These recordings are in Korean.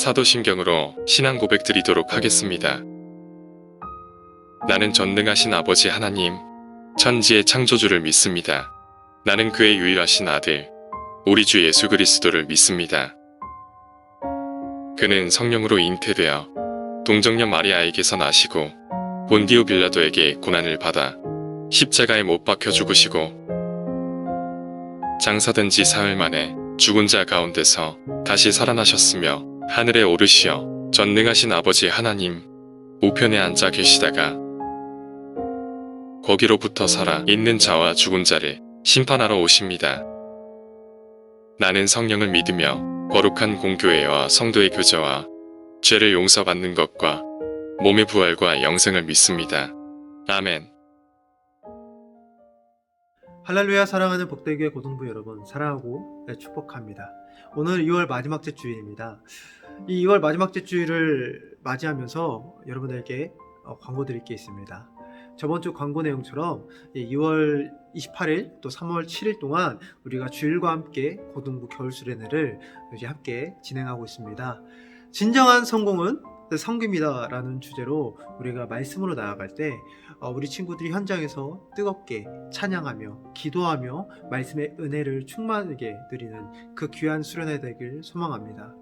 사도신경으로 신앙 고백 드리도록 하겠습니다. 나는 전능하신 아버지 하나님, 천지의 창조주를 믿습니다. 나는 그의 유일하신 아들, 우리 주 예수 그리스도를 믿습니다. 그는 성령으로 잉태되어 동정녀 마리아에게서 나시고 본디오 빌라도에게 고난을 받아 십자가에 못 박혀 죽으시고 장사된 지 사흘 만에 죽은 자 가운데서 다시 살아나셨으며 하늘에 오르시어 전능하신 아버지 하나님 우편에 앉아 계시다가 거기로부터 살아 있는 자와 죽은 자를 심판하러 오십니다. 나는 성령을 믿으며 거룩한 공교회와 성도의 교제와 죄를 용서받는 것과 몸의 부활과 영생을 믿습니다. 아멘. 할렐루야. 사랑하는 복되교회 고등부 여러분, 사랑하고 축복합니다. 오늘 2월 마지막 주 주일입니다. 이 2월 마지막 주 주일을 맞이하면서 여러분들에게 광고 드릴 게 있습니다. 저번 주 광고 내용처럼 2월 28일 또 3월 7일 동안 우리가 주일과 함께 고등부 겨울 수련회를 이제 함께 진행하고 있습니다. 진정한 성공은 성김이다 라는 주제로 우리가 말씀으로 나아갈 때 우리 친구들이 현장에서 뜨겁게 찬양하며 기도하며 말씀의 은혜를 충만하게 누리는 그 귀한 수련회 되길 소망합니다.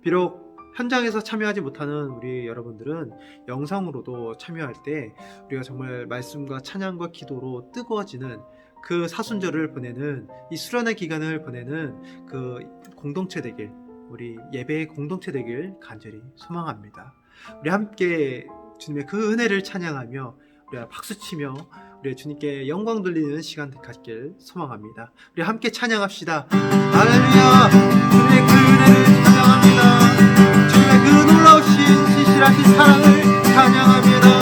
비록 현장에서 참여하지 못하는 우리 여러분들은 영상으로도 참여할 때 우리가 정말 말씀과 찬양과 기도로 뜨거워지는 그 사순절을 보내는 이 수련회 기간을 보내는 그 공동체 되길, 우리 예배의 공동체 되길 간절히 소망합니다. 우리 함께 주님의 그 은혜를 찬양하며 우리가 박수치며 우리 주님께 영광 돌리는 시간 갖길 소망합니다. 우리 함께 찬양합시다. 할렐루야. 주님의 그 은혜를 찬양합니다. 주님의 그 놀라우신 진실하신 사랑을 찬양합니다.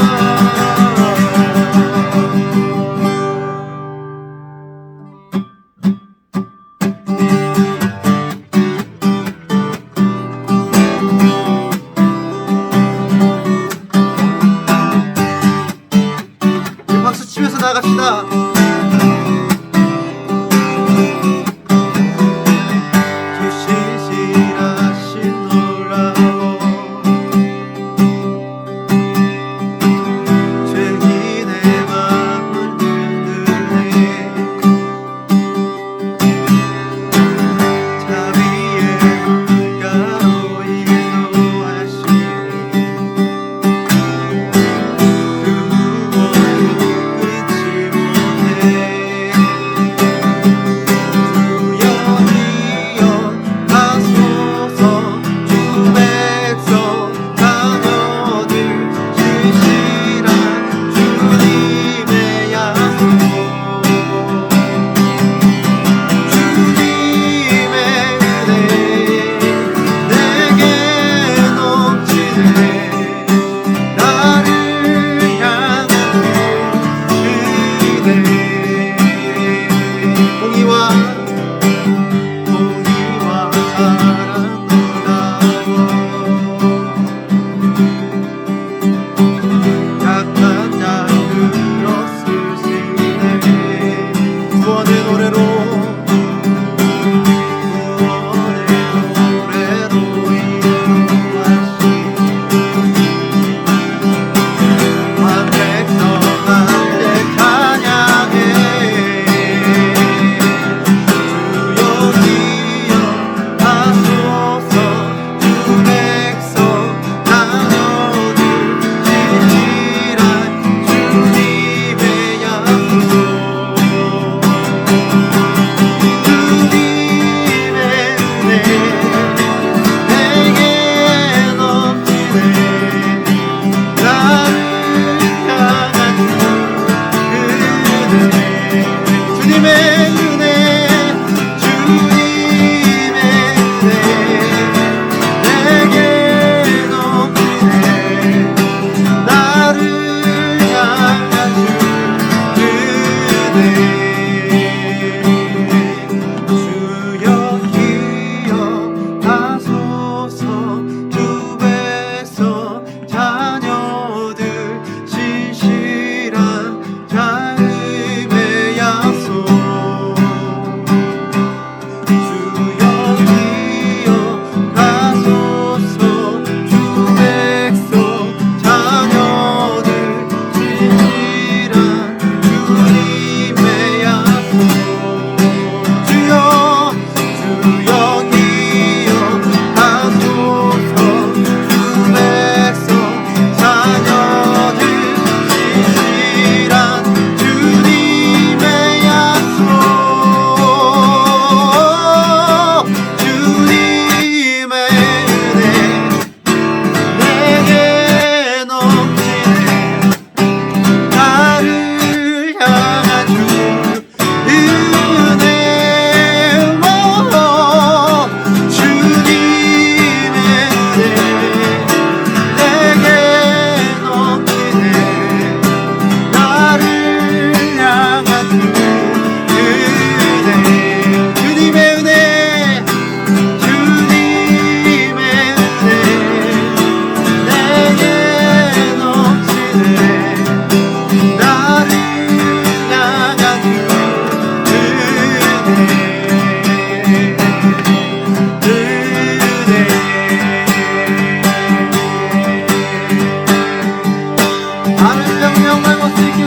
나갑시다. 주시시라신 놀라워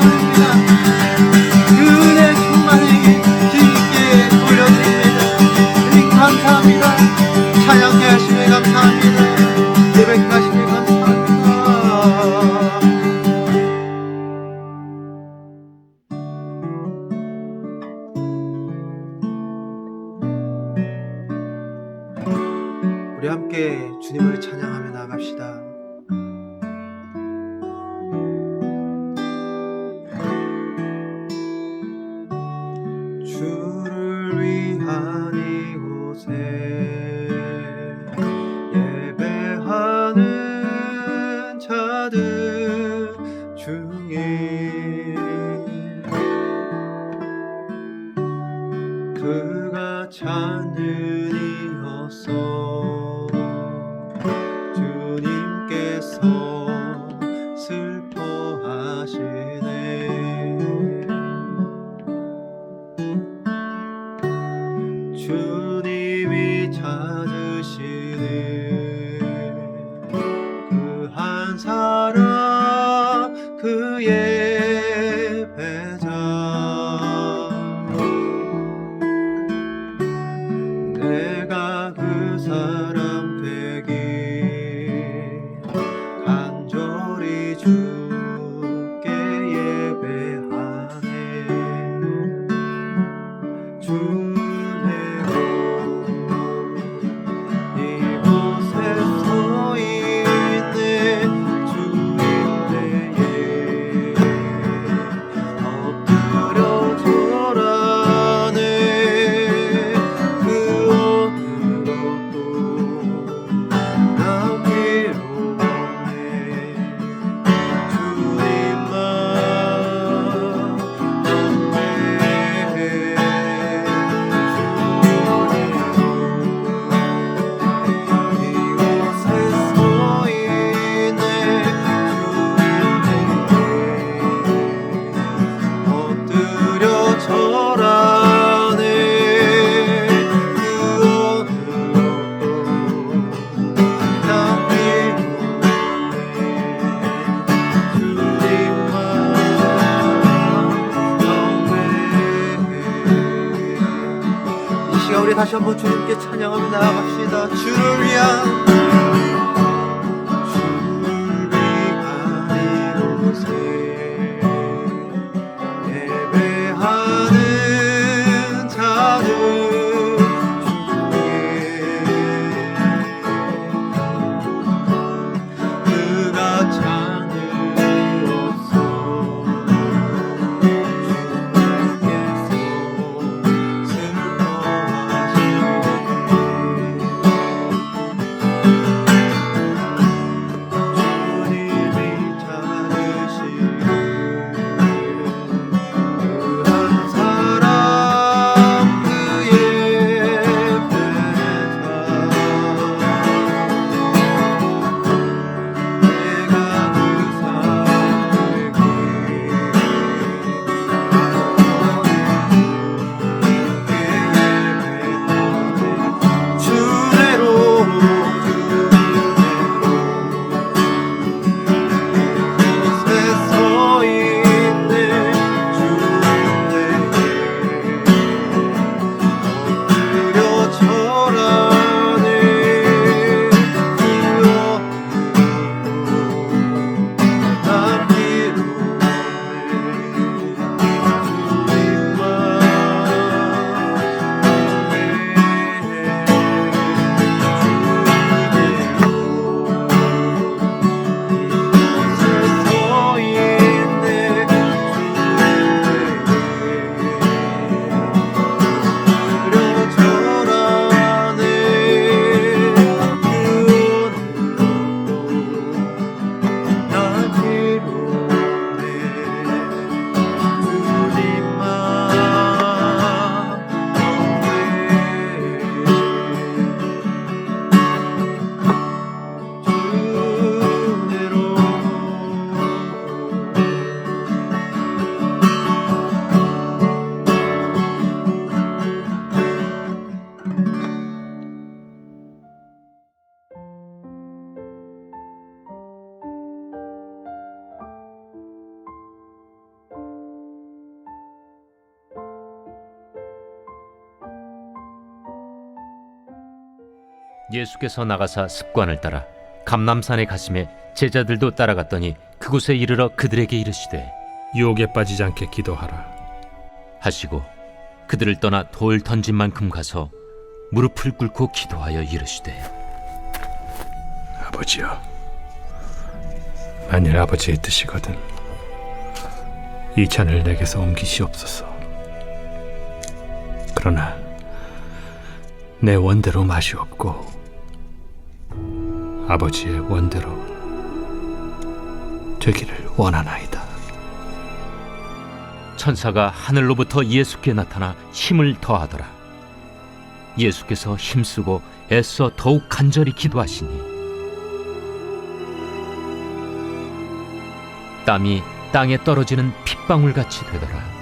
올립니다. 은혜 충만하게 주님께 올려드립니다. 주님 감사합니다. 찬양해 하시며 감사합니다. 예배해 하시며 감사합니다. 우리 함께 주님을 찬양하며 나갑시다. 주를 위한 이곳에 예배하는 자들 중에 그가 찾는이었어. 주님께서 슬퍼하시네. 주님이 찾으시는 그 한 사람 그의 배자 내가 그 사람 되기 간절히 주께 예배하네. 우리 다시 한번 주님께 찬양하며 나아갑시다. 주를 위한 이곳에 예배하는 자들 중에 그가 찾으었어. 주님께서 예수께서 나가사 습관을 따라 감람산에 가심에 제자들도 따라갔더니 그곳에 이르러 그들에게 이르시되 유혹에 빠지지 않게 기도하라. 하시고 그들을 떠나 돌 던진 만큼 가서 무릎을 꿇고 기도하여 이르시되 아버지여, 만일 아버지의 뜻이거든 이 잔을 내게서 옮기시옵소서. 그러나 내 원대로 마시옵고 아버지의 원대로 되기를 원하나이다. 천사가 하늘로부터 예수께 나타나 힘을 더하더라. 예수께서 힘쓰고 애써 더욱 간절히 기도하시니 땀이 땅에 떨어지는 핏방울같이 되더라.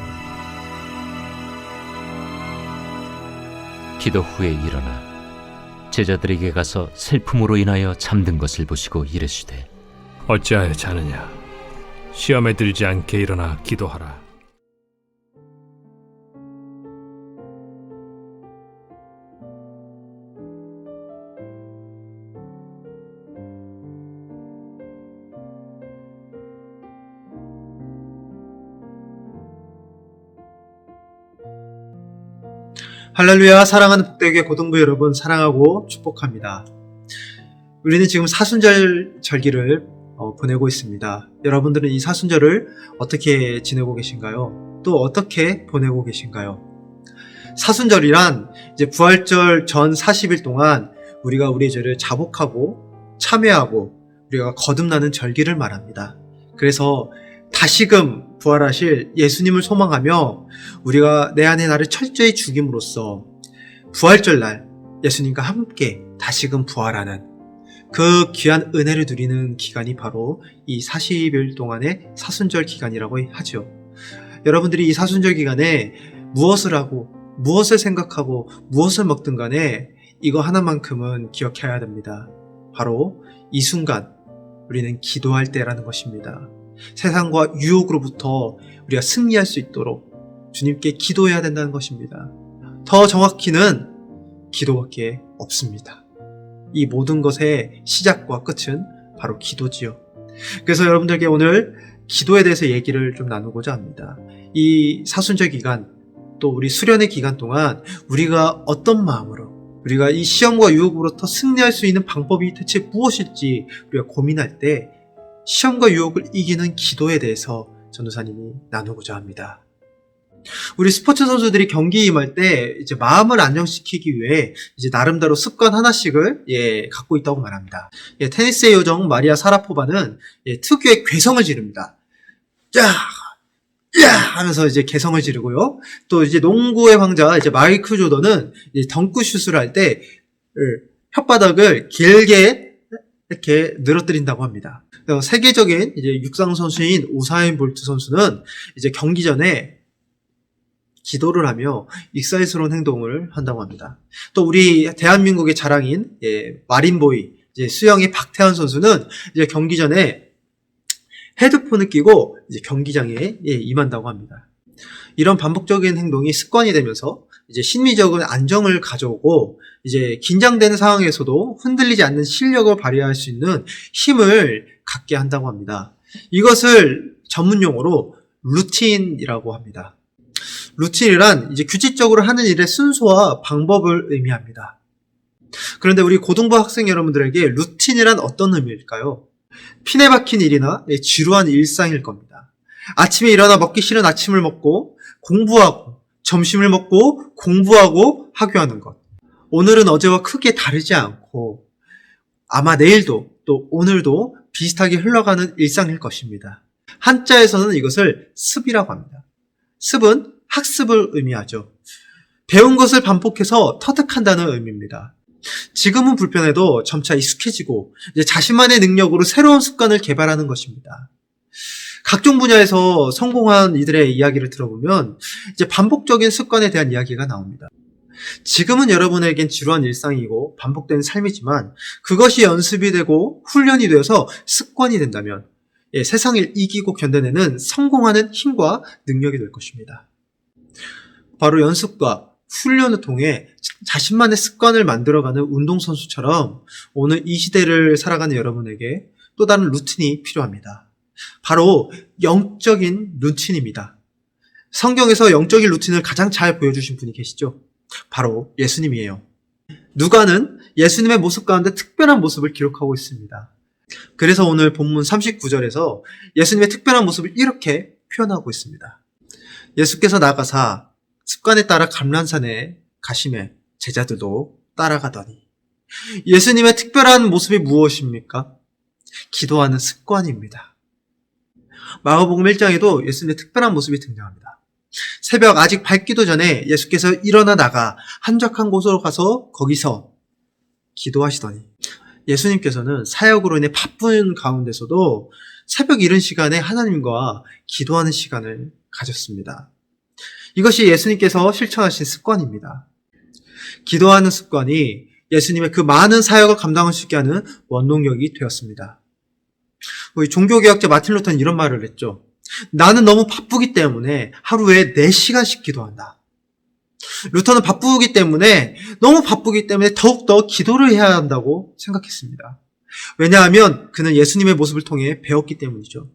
기도 후에 일어나 제자들에게 가서 슬픔으로 인하여 잠든 것을 보시고 이르시되 어찌하여 자느냐? 시험에 들지 않게 일어나 기도하라. 할렐루야. 사랑하는 복되게 고등부 여러분, 사랑하고 축복합니다. 우리는 지금 사순절 절기를 보내고 있습니다. 여러분들은 이 사순절을 어떻게 지내고 계신가요? 또 어떻게 보내고 계신가요? 사순절이란 이제 부활절 전 40일 동안 우리가 우리의 죄를 자복하고 참회하고 우리가 거듭나는 절기를 말합니다. 그래서 다시금 부활하실 예수님을 소망하며 우리가 내 안의 나를 철저히 죽임으로써 부활절 날 예수님과 함께 다시금 부활하는 그 귀한 은혜를 누리는 기간이 바로 이 40일 동안의 사순절 기간이라고 하죠. 여러분들이 이 사순절 기간에 무엇을 하고 무엇을 생각하고 무엇을 먹든 간에 이거 하나만큼은 기억해야 됩니다. 바로 이 순간 우리는 기도할 때라는 것입니다. 세상과 유혹으로부터 우리가 승리할 수 있도록 주님께 기도해야 된다는 것입니다. 더 정확히는 기도밖에 없습니다. 이 모든 것의 시작과 끝은 바로 기도지요. 그래서 여러분들께 오늘 기도에 대해서 얘기를 좀 나누고자 합니다. 이 사순절 기간, 또 우리 수련의 기간 동안 우리가 어떤 마음으로 우리가 이 시험과 유혹으로부터 승리할 수 있는 방법이 대체 무엇일지 우리가 고민할 때 시험과 유혹을 이기는 기도에 대해서 전도사님이 나누고자 합니다. 우리 스포츠 선수들이 경기에 임할 때 이제 마음을 안정시키기 위해 이제 나름대로 습관 하나씩을 갖고 있다고 말합니다. 테니스의 요정 마리아 사라포바는 특유의 괴성을 지릅니다. 야 하면서 이제 개성을 지르고요. 또 이제 농구의 왕자 이제 마이클 조던은 이제 덩크슛을 할 때 혓바닥을 길게 이렇게 늘어뜨린다고 합니다. 세계적인 이제 육상 선수인 우사인 볼트 선수는 이제 경기 전에 기도를 하며 익살스러운 행동을 한다고 합니다. 또 우리 대한민국의 자랑인 마린보이 이제 수영의 박태환 선수는 이제 경기 전에 헤드폰을 끼고 이제 경기장에 임한다고 합니다. 이런 반복적인 행동이 습관이 되면서 이제 심리적인 안정을 가져오고 이제 긴장되는 상황에서도 흔들리지 않는 실력을 발휘할 수 있는 힘을 갖게 한다고 합니다. 이것을 전문 용어로 루틴이라고 합니다. 루틴이란 이제 규칙적으로 하는 일의 순서와 방법을 의미합니다. 그런데 우리 고등부 학생 여러분들에게 루틴이란 어떤 의미일까요? 핀에 박힌 일이나 지루한 일상일 겁니다. 아침에 일어나 먹기 싫은 아침을 먹고 공부하고 점심을 먹고 공부하고 학교하는 것. 오늘은 어제와 크게 다르지 않고 아마 내일도 또 오늘도 비슷하게 흘러가는 일상일 것입니다. 한자에서는 이것을 습이라고 합니다. 습은 학습을 의미하죠. 배운 것을 반복해서 터득한다는 의미입니다. 지금은 불편해도 점차 익숙해지고 이제 자신만의 능력으로 새로운 습관을 개발하는 것입니다. 각종 분야에서 성공한 이들의 이야기를 들어보면 이제 반복적인 습관에 대한 이야기가 나옵니다. 지금은 여러분에겐 지루한 일상이고 반복되는 삶이지만 그것이 연습이 되고 훈련이 되어서 습관이 된다면 세상을 이기고 견뎌내는 성공하는 힘과 능력이 될 것입니다. 바로 연습과 훈련을 통해 자신만의 습관을 만들어가는 운동선수처럼 오늘 이 시대를 살아가는 여러분에게 또 다른 루틴이 필요합니다. 바로 영적인 루틴입니다. 성경에서 영적인 루틴을 가장 잘 보여주신 분이 계시죠? 바로 예수님이에요. 누가는 예수님의 모습 가운데 특별한 모습을 기록하고 있습니다. 그래서 오늘 본문 39절에서 예수님의 특별한 모습을 이렇게 표현하고 있습니다. 예수께서 나가사 습관에 따라 감람산에 가심에 제자들도 따라가더니. 예수님의 특별한 모습이 무엇입니까? 기도하는 습관입니다. 마가복음 1장에도 예수님의 특별한 모습이 등장합니다. 새벽 아직 밝기도 전에 예수께서 일어나 나가 한적한 곳으로 가서 거기서 기도하시더니. 예수님께서는 사역으로 인해 바쁜 가운데서도 새벽 이른 시간에 하나님과 기도하는 시간을 가졌습니다. 이것이 예수님께서 실천하신 습관입니다. 기도하는 습관이 예수님의 그 많은 사역을 감당할 수 있게 하는 원동력이 되었습니다. 우리 종교개혁자 마틴 루터는 이런 말을 했죠. 나는 너무 바쁘기 때문에 하루에 4시간씩 기도한다. 루터는 너무 바쁘기 때문에 더욱더 기도를 해야 한다고 생각했습니다. 왜냐하면 그는 예수님의 모습을 통해 배웠기 때문이죠.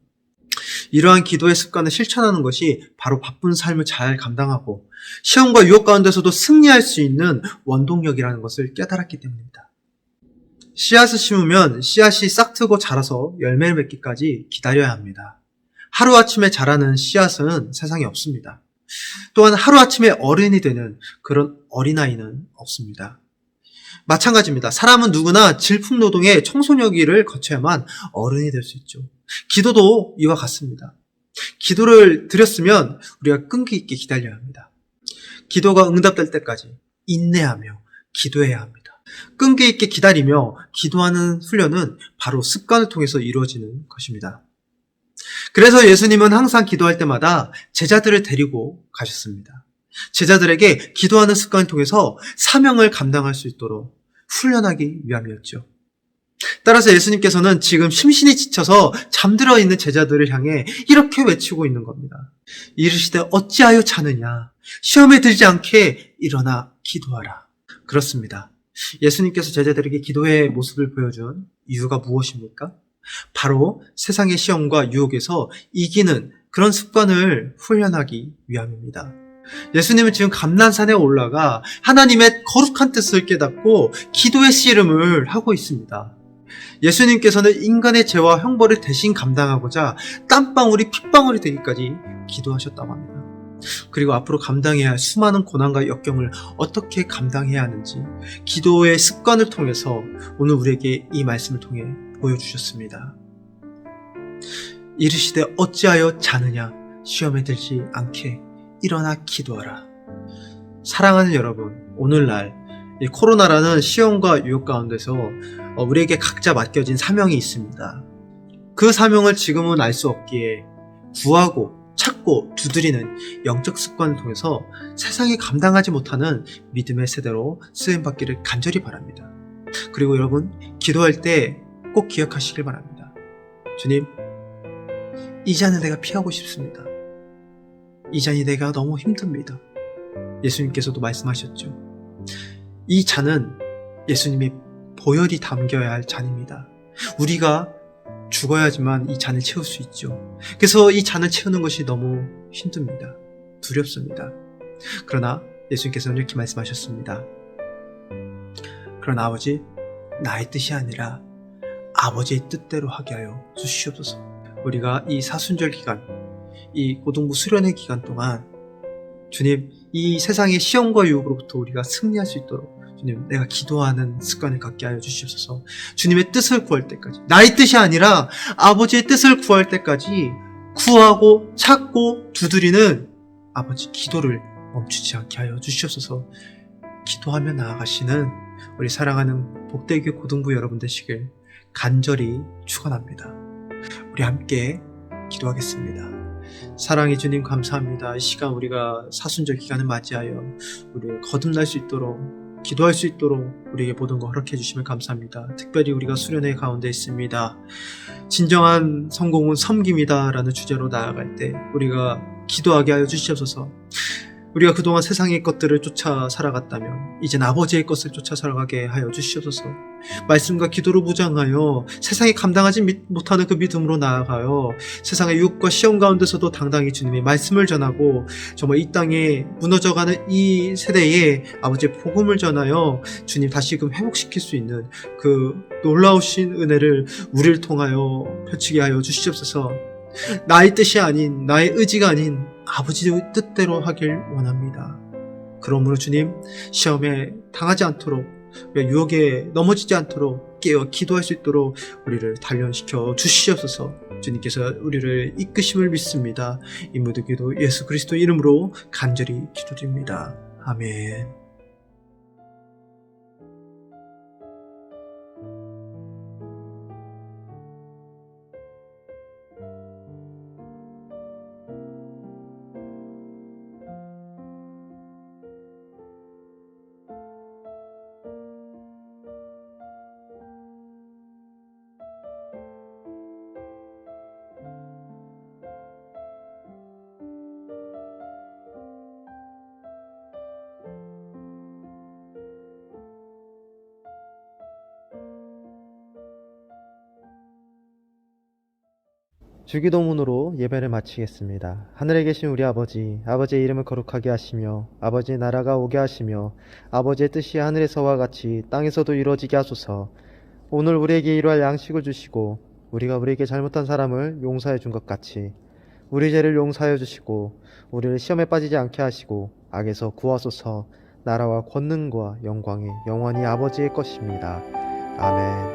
이러한 기도의 습관을 실천하는 것이 바로 바쁜 삶을 잘 감당하고 시험과 유혹 가운데서도 승리할 수 있는 원동력이라는 것을 깨달았기 때문입니다. 씨앗을 심으면 씨앗이 싹트고 자라서 열매를 맺기까지 기다려야 합니다. 하루아침에 자라는 씨앗은 세상에 없습니다. 또한 하루아침에 어른이 되는 그런 어린아이는 없습니다. 마찬가지입니다. 사람은 누구나 질풍노동의 청소년기를 거쳐야만 어른이 될 수 있죠. 기도도 이와 같습니다. 기도를 드렸으면 우리가 끈기 있게 기다려야 합니다. 기도가 응답될 때까지 인내하며 기도해야 합니다. 끈기 있게 기다리며 기도하는 훈련은 바로 습관을 통해서 이루어지는 것입니다. 그래서 예수님은 항상 기도할 때마다 제자들을 데리고 가셨습니다. 제자들에게 기도하는 습관을 통해서 사명을 감당할 수 있도록 훈련하기 위함이었죠. 따라서 예수님께서는 지금 심신이 지쳐서 잠들어 있는 제자들을 향해 이렇게 외치고 있는 겁니다. 이르시되 어찌하여 자느냐? 시험에 들지 않게 일어나 기도하라. 그렇습니다. 예수님께서 제자들에게 기도의 모습을 보여준 이유가 무엇입니까? 바로 세상의 시험과 유혹에서 이기는 그런 습관을 훈련하기 위함입니다. 예수님은 지금 감난산에 올라가 하나님의 거룩한 뜻을 깨닫고 기도의 씨름을 하고 있습니다. 예수님께서는 인간의 죄와 형벌을 대신 감당하고자 땀방울이 핏방울이 되기까지 기도하셨다고 합니다. 그리고 앞으로 감당해야 할 수많은 고난과 역경을 어떻게 감당해야 하는지 기도의 습관을 통해서 오늘 우리에게 이 말씀을 통해 보여주셨습니다. 이르시되 어찌하여 자느냐? 시험에 들지 않게 일어나 기도하라. 사랑하는 여러분, 오늘날 이 코로나라는 시험과 유혹 가운데서 우리에게 각자 맡겨진 사명이 있습니다. 그 사명을 지금은 알 수 없기에 구하고 찾고 두드리는 영적 습관을 통해서 세상이 감당하지 못하는 믿음의 세대로 쓰임받기를 간절히 바랍니다. 그리고 여러분, 기도할 때 꼭 기억하시길 바랍니다. 주님, 이 잔을 내가 피하고 싶습니다. 이 잔이 내가 너무 힘듭니다. 예수님께서도 말씀하셨죠. 이 잔은 예수님의 보혈이 담겨야 할 잔입니다. 우리가 죽어야지만 이 잔을 채울 수 있죠. 그래서 이 잔을 채우는 것이 너무 힘듭니다. 두렵습니다. 그러나 예수님께서는 이렇게 말씀하셨습니다. 그러나 아버지, 나의 뜻이 아니라 아버지의 뜻대로 하게 하여 주시옵소서. 우리가 이 사순절 기간, 이 고등부 수련회 기간 동안 주님, 이 세상의 시험과 유혹으로부터 우리가 승리할 수 있도록 주님, 내가 기도하는 습관을 갖게 하여 주시옵소서. 주님의 뜻을 구할 때까지, 나의 뜻이 아니라 아버지의 뜻을 구할 때까지 구하고 찾고 두드리는 아버지 기도를 멈추지 않게 하여 주시옵소서. 기도하며 나아가시는 우리 사랑하는 복되교 고등부 여러분 되시길 간절히 축원합니다. 우리 함께 기도하겠습니다. 사랑해 주님 감사합니다. 이 시간 우리가 사순절 기간을 맞이하여 우리 거듭날 수 있도록 기도할 수 있도록 우리에게 모든 거 허락해 주시면 감사합니다. 특별히 우리가 수련회 가운데 있습니다. 진정한 성공은 섬김이다 라는 주제로 나아갈 때 우리가 기도하게 하여 주시옵소서. 우리가 그동안 세상의 것들을 쫓아 살아갔다면 이젠 아버지의 것을 쫓아 살아가게 하여 주시옵소서. 말씀과 기도로 무장하여 세상에 감당하지 못하는 그 믿음으로 나아가요. 세상의 유혹과 시험 가운데서도 당당히 주님의 말씀을 전하고 정말 이 땅에 무너져가는 이 세대에 아버지의 복음을 전하여 주님 다시금 회복시킬 수 있는 그 놀라우신 은혜를 우리를 통하여 펼치게 하여 주시옵소서. 나의 뜻이 아닌, 나의 의지가 아닌 아버지의 뜻대로 하길 원합니다. 그러므로 주님, 시험에 당하지 않도록, 유혹에 넘어지지 않도록 깨어 기도할 수 있도록 우리를 단련시켜 주시옵소서. 주님께서 우리를 이끄심을 믿습니다. 이 모든 기도 예수 그리스도 이름으로 간절히 기도드립니다. 아멘. 주기도문으로 예배를 마치겠습니다. 하늘에 계신 우리 아버지, 아버지의 이름을 거룩하게 하시며 아버지의 나라가 오게 하시며 아버지의 뜻이 하늘에서와 같이 땅에서도 이루어지게 하소서. 오늘 우리에게 일할 양식을 주시고 우리가 우리에게 잘못한 사람을 용서해 준 것 같이 우리 죄를 용서하여 주시고 우리를 시험에 빠지지 않게 하시고 악에서 구하소서. 나라와 권능과 영광이 영원히 아버지의 것입니다. 아멘.